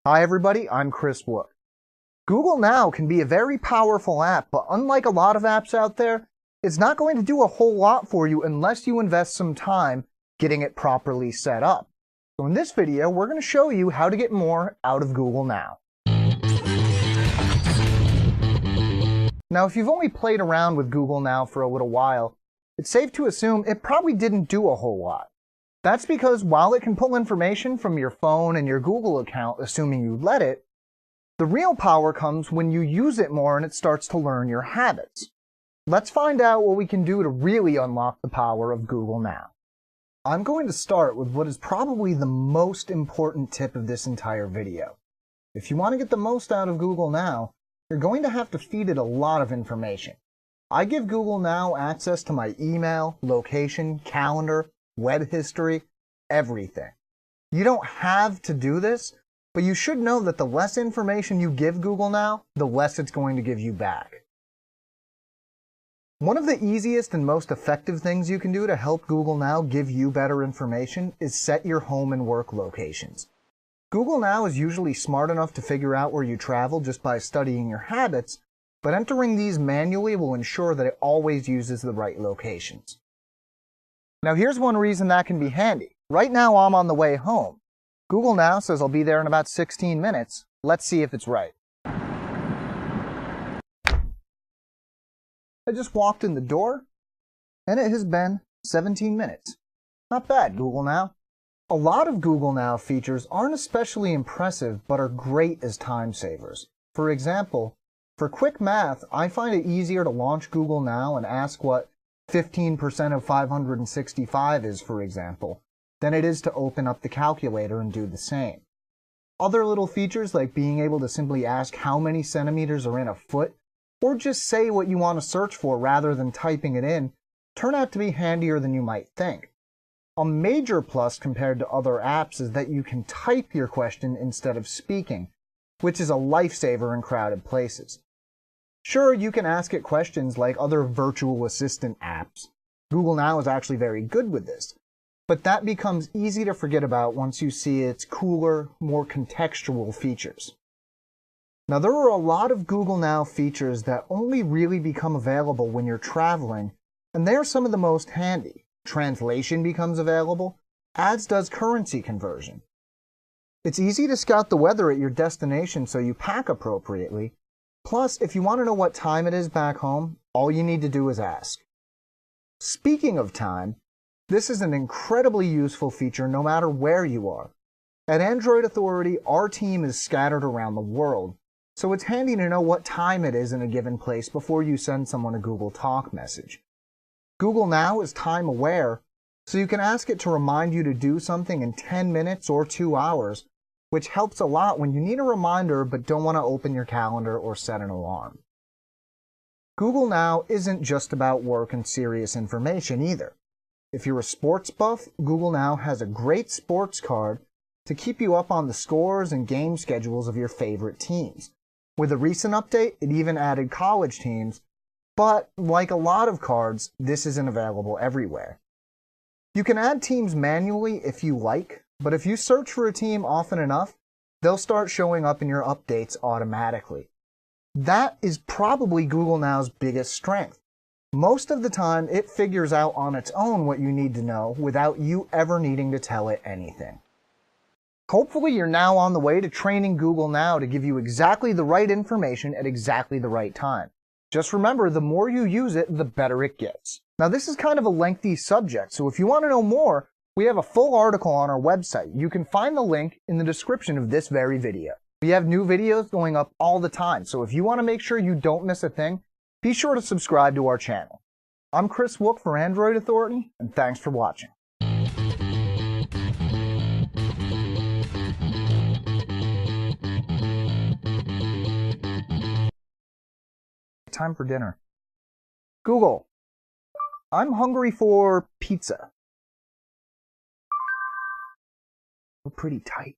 Hi everybody, I'm Chris Wook. Google Now can be a very powerful app, but unlike a lot of apps out there, it's not going to do a whole lot for you unless you invest some time getting it properly set up. So in this video, we're going to show you how to get more out of Google Now. Now, if you've only played around with Google Now for a little while, it's safe to assume it probably didn't do a whole lot. That's because while it can pull information from your phone and your Google account, assuming you let it, the real power comes when you use it more and it starts to learn your habits. Let's find out what we can do to really unlock the power of Google Now. I'm going to start with what is probably the most important tip of this entire video. If you want to get the most out of Google Now, you're going to have to feed it a lot of information. I give Google Now access to my email, location, calendar, web history, everything. You don't have to do this, but you should know that the less information you give Google Now, the less it's going to give you back. One of the easiest and most effective things you can do to help Google Now give you better information is set your home and work locations. Google Now is usually smart enough to figure out where you travel just by studying your habits, but entering these manually will ensure that it always uses the right locations. Now here's one reason that can be handy. Right now I'm on the way home. Google Now says I'll be there in about 16 minutes. Let's see if it's right. I just walked in the door, and it has been 17 minutes. Not bad, Google Now. A lot of Google Now features aren't especially impressive, but are great as time savers. For example, for quick math, I find it easier to launch Google Now and ask what 15% of 565 is, for example, than it is to open up the calculator and do the same. Other little features like being able to simply ask how many centimeters are in a foot, or just say what you want to search for rather than typing it in, turn out to be handier than you might think. A major plus compared to other apps is that you can type your question instead of speaking, which is a lifesaver in crowded places. Sure, you can ask it questions like other virtual assistant apps. Google Now is actually very good with this, but that becomes easy to forget about once you see its cooler, more contextual features. Now, there are a lot of Google Now features that only really become available when you're traveling, and they're some of the most handy. Translation becomes available, as does currency conversion. It's easy to scout the weather at your destination so you pack appropriately. Plus, if you want to know what time it is back home, all you need to do is ask. Speaking of time, this is an incredibly useful feature no matter where you are. At Android Authority, our team is scattered around the world, so it's handy to know what time it is in a given place before you send someone a Google Talk message. Google Now is time aware, so you can ask it to remind you to do something in 10 minutes or 2 hours, which helps a lot when you need a reminder but don't want to open your calendar or set an alarm. Google Now isn't just about work and serious information either. If you're a sports buff, Google Now has a great sports card to keep you up on the scores and game schedules of your favorite teams. With a recent update, it even added college teams, but like a lot of cards, this isn't available everywhere. You can add teams manually if you like, but if you search for a team often enough, they'll start showing up in your updates automatically. That is probably Google Now's biggest strength. Most of the time, it figures out on its own what you need to know without you ever needing to tell it anything. Hopefully, you're now on the way to training Google Now to give you exactly the right information at exactly the right time. Just remember, the more you use it, the better it gets. Now, this is kind of a lengthy subject, so if you want to know more, we have a full article on our website. You can find the link in the description of this very video. We have new videos going up all the time, so if you want to make sure you don't miss a thing, be sure to subscribe to our channel. I'm Chris Wook for Android Authority, and thanks for watching. Time for dinner. Google, I'm hungry for pizza. We're pretty tight.